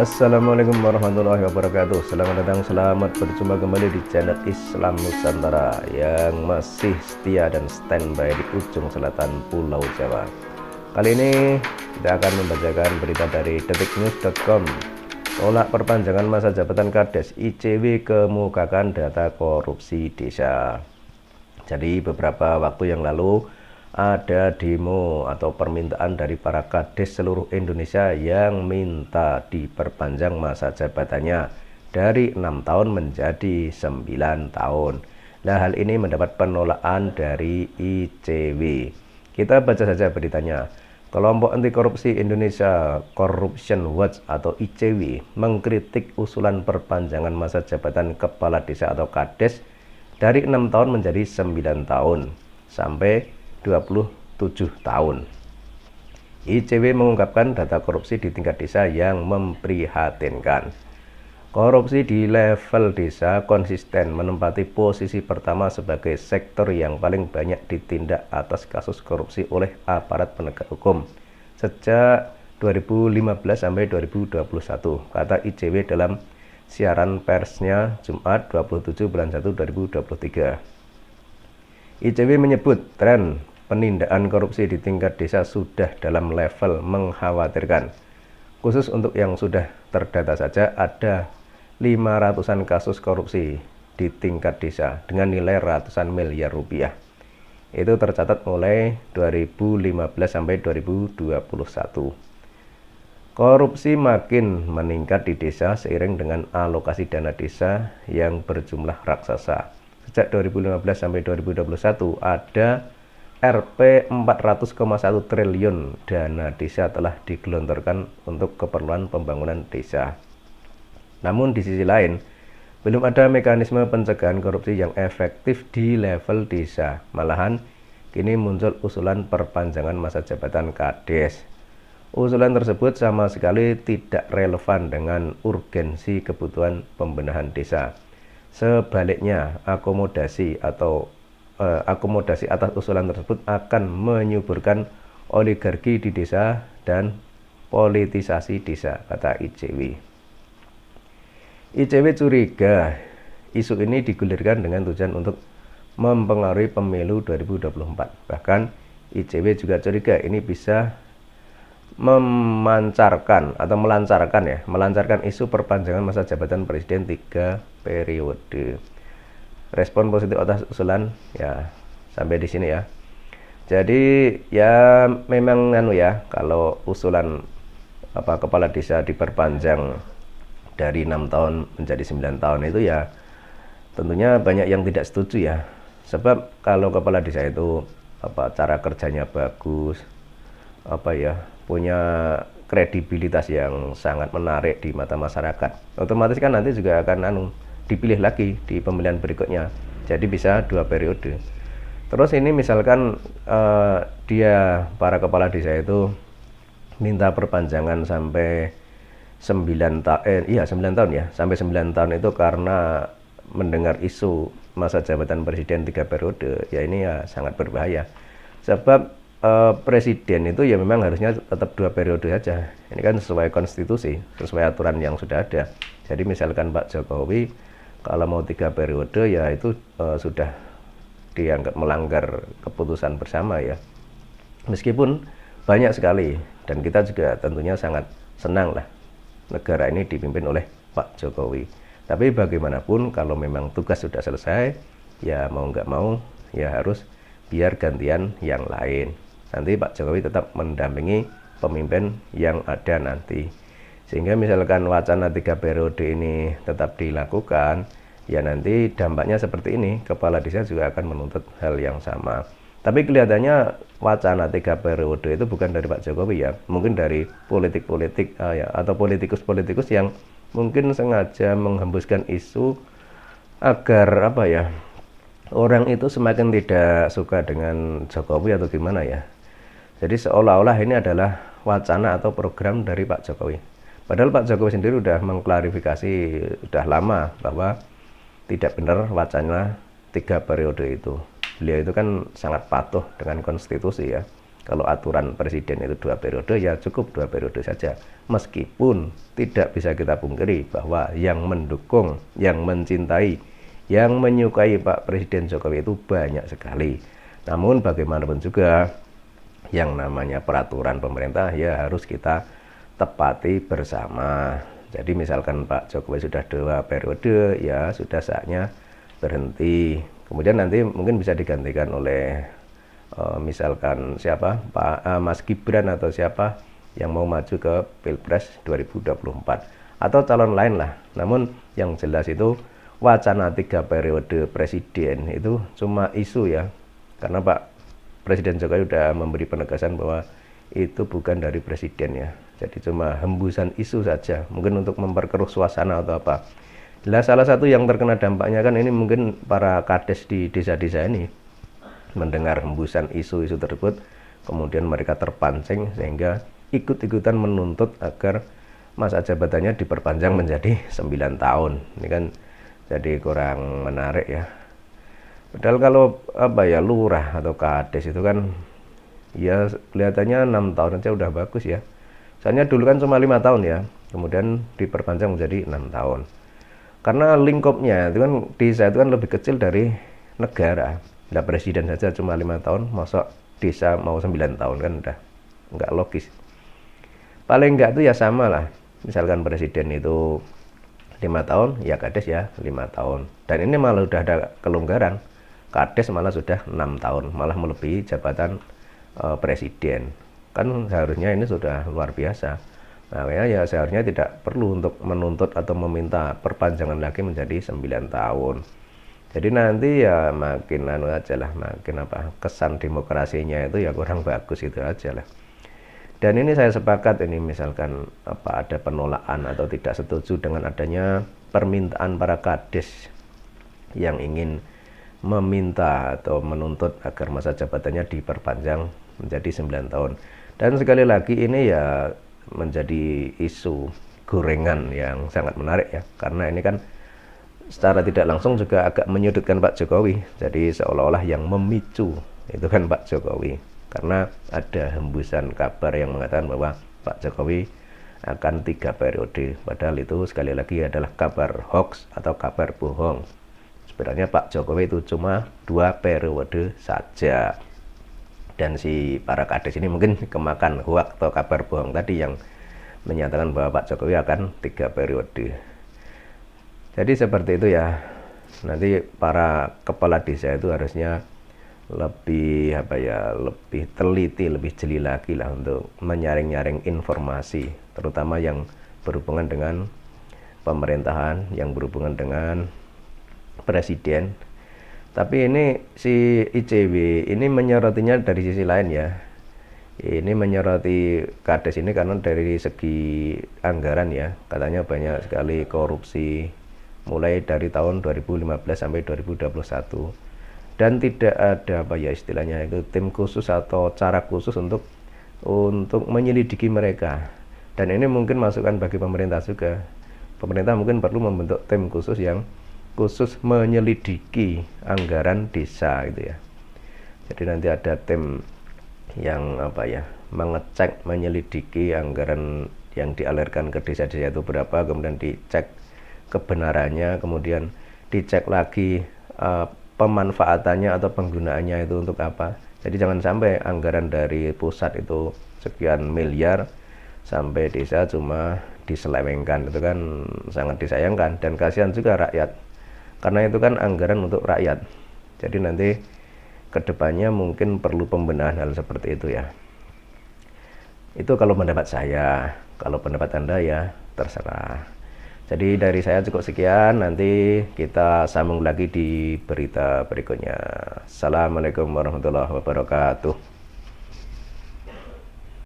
Assalamualaikum warahmatullahi wabarakatuh. Selamat datang, selamat berjumpa kembali di channel Islam Nusantara yang masih setia dan standby di ujung selatan Pulau Jawa. Kali ini kita akan membacakan berita dari detiknews.com. Tolak perpanjangan masa jabatan Kades, ICW kemukakan data korupsi desa. Jadi beberapa waktu yang lalu ada demo atau permintaan dari para kades seluruh Indonesia yang minta diperpanjang masa jabatannya dari 6 tahun menjadi 9 tahun. Nah, hal ini mendapat penolakan dari ICW. Kita baca saja beritanya. Kelompok Anti Korupsi Indonesia Corruption Watch atau ICW mengkritik usulan perpanjangan masa jabatan kepala desa atau kades dari 6 tahun menjadi 9 tahun sampai 27 tahun. ICW mengungkapkan data korupsi di tingkat desa yang memprihatinkan. Korupsi di level desa konsisten menempati posisi pertama sebagai sektor yang paling banyak ditindak atas kasus korupsi oleh aparat penegak hukum sejak 2015 sampai 2021, kata ICW dalam siaran persnya Jumat 27 bulan 1 2023. ICW menyebut tren penindakan korupsi di tingkat desa sudah dalam level mengkhawatirkan. Khusus untuk yang sudah terdata saja ada 500-an kasus korupsi di tingkat desa dengan nilai ratusan miliar rupiah. Itu tercatat mulai 2015 sampai 2021. Korupsi makin meningkat di desa seiring dengan alokasi dana desa yang berjumlah raksasa. Sejak 2015 sampai 2021 ada Rp 400,1 triliun dana desa telah digelontorkan untuk keperluan pembangunan desa. Namun di sisi lain, belum ada mekanisme pencegahan korupsi yang efektif di level desa. Malahan, kini muncul usulan perpanjangan masa jabatan Kades. Usulan tersebut sama sekali tidak relevan dengan urgensi kebutuhan pembenahan desa. Sebaliknya, akomodasi atas usulan tersebut akan menyuburkan oligarki di desa dan politisasi desa, kata ICW. ICW curiga isu ini digulirkan dengan tujuan untuk mempengaruhi pemilu 2024. Bahkan ICW juga curiga ini bisa melancarkan isu perpanjangan masa jabatan presiden 3 periode. Respon positif atas usulan ya sampai di sini ya. Jadi ya memang kalau usulan kepala desa diperpanjang dari 6 tahun menjadi 9 tahun itu ya tentunya banyak yang tidak setuju ya. Sebab kalau kepala desa itu cara kerjanya bagus, punya kredibilitas yang sangat menarik di mata masyarakat, otomatis kan nanti juga akan dipilih lagi di pemilihan berikutnya, jadi bisa 2 periode. Terus ini misalkan para kepala desa itu minta perpanjangan sampai 9 tahun ya, sampai 9 tahun itu karena mendengar isu masa jabatan presiden 3 periode, ya ini ya sangat berbahaya. Sebab presiden itu ya memang harusnya tetap 2 periode saja. Ini kan sesuai konstitusi, sesuai aturan yang sudah ada. Jadi misalkan Pak Jokowi kalau mau 3 periode ya itu sudah dianggap melanggar keputusan bersama ya. Meskipun banyak sekali dan kita juga tentunya sangat senang lah negara ini dipimpin oleh Pak Jokowi. Tapi bagaimanapun kalau memang tugas sudah selesai ya mau nggak mau ya harus biar gantian yang lain. Nanti Pak Jokowi tetap mendampingi pemimpin yang ada nanti. Sehingga misalkan wacana 3 periode ini tetap dilakukan, ya nanti dampaknya seperti ini, kepala desa juga akan menuntut hal yang sama. Tapi kelihatannya wacana 3 periode itu bukan dari Pak Jokowi ya, mungkin dari politik-politik atau politikus-politikus yang mungkin sengaja menghembuskan isu agar orang itu semakin tidak suka dengan Jokowi atau gimana ya. Jadi seolah-olah ini adalah wacana atau program dari Pak Jokowi. Padahal Pak Jokowi sendiri sudah mengklarifikasi sudah lama bahwa tidak benar wacana 3 periode itu. Beliau itu kan sangat patuh dengan konstitusi ya. Kalau aturan presiden itu 2 periode, ya cukup 2 periode saja. Meskipun tidak bisa kita pungkiri bahwa yang mendukung, yang mencintai, yang menyukai Pak Presiden Jokowi itu banyak sekali. Namun bagaimanapun juga, yang namanya peraturan pemerintah ya harus kita tepati bersama. Jadi misalkan Pak Jokowi sudah 2 periode, ya sudah saatnya berhenti. Kemudian nanti mungkin bisa digantikan oleh misalkan siapa, Mas Gibran atau siapa yang mau maju ke Pilpres 2024 atau calon lain lah. Namun yang jelas itu wacana 3 periode presiden itu cuma isu ya, karena Pak Presiden Jokowi sudah memberi penegasan bahwa itu bukan dari presiden ya, jadi cuma hembusan isu saja, mungkin untuk memperkeruh suasana atau apa. Nah, salah satu yang terkena dampaknya kan ini mungkin para kades di desa-desa ini mendengar hembusan isu-isu tersebut, kemudian mereka terpancing sehingga ikut-ikutan menuntut agar masa jabatannya diperpanjang menjadi 9 tahun. Ini kan jadi kurang menarik ya. Padahal kalau apa ya, lurah atau kades itu kan ya kelihatannya 6 tahun aja udah bagus ya. Soalnya dulu kan cuma 5 tahun ya, kemudian diperpanjang menjadi 6 tahun. Karena lingkupnya itu kan desa itu kan lebih kecil dari negara. Nah, presiden saja cuma 5 tahun, masuk desa mau 9 tahun kan udah nggak logis. Paling nggak itu ya sama lah. Misalkan presiden itu 5 tahun, ya kades ya 5 tahun. Dan ini malah udah ada kelonggaran. Kades malah sudah 6 tahun, malah melebihi jabatan presiden. Kan seharusnya ini sudah luar biasa. Nah, ya seharusnya tidak perlu untuk menuntut atau meminta perpanjangan lagi menjadi 9 tahun. Jadi nanti ya makin anu aja lah, makin apa, kesan demokrasinya itu ya kurang bagus, itu aja lah. Dan ini saya sepakat ini misalkan apa ada penolakan atau tidak setuju dengan adanya permintaan para kades yang ingin meminta atau menuntut agar masa jabatannya diperpanjang menjadi 9 tahun. Dan sekali lagi ini ya menjadi isu gorengan yang sangat menarik ya, karena ini kan secara tidak langsung juga agak menyudutkan Pak Jokowi. Jadi seolah-olah yang memicu itu kan Pak Jokowi, karena ada hembusan kabar yang mengatakan bahwa Pak Jokowi akan 3 periode. Padahal itu sekali lagi adalah kabar hoax atau kabar bohong. Sebenarnya Pak Jokowi itu cuma 2 periode saja. Dan si para kades ini mungkin kemakan hoax atau kabar bohong tadi yang menyatakan bahwa Pak Jokowi akan 3 periode. Jadi seperti itu ya. Nanti para kepala desa itu harusnya lebih apa ya, lebih teliti, lebih jeli lagi lah untuk menyaring-nyaring informasi, terutama yang berhubungan dengan pemerintahan, yang berhubungan dengan presiden. Tapi ini si ICW ini menyorotinya dari sisi lain ya. Ini menyoroti kades ini karena dari segi anggaran ya, katanya banyak sekali korupsi mulai dari tahun 2015 sampai 2021, dan tidak ada apa ya istilahnya itu tim khusus atau cara khusus untuk menyelidiki mereka. Dan ini mungkin masukan bagi pemerintah juga. Pemerintah mungkin perlu membentuk tim khusus yang khusus menyelidiki anggaran desa gitu ya. Jadi nanti ada tim yang apa ya, mengecek, menyelidiki anggaran yang dialirkan ke desa-desa itu berapa, kemudian dicek kebenarannya, kemudian dicek lagi pemanfaatannya atau penggunaannya itu untuk apa. Jadi jangan sampai anggaran dari pusat itu sekian miliar sampai desa cuma diselewengkan, itu kan sangat disayangkan dan kasihan juga rakyat, karena itu kan anggaran untuk rakyat. Jadi nanti kedepannya mungkin perlu pembenahan hal seperti itu ya. Itu kalau pendapat saya. Kalau pendapat Anda ya terserah. Jadi dari saya cukup sekian, nanti kita sambung lagi di berita berikutnya. Assalamualaikum warahmatullahi wabarakatuh.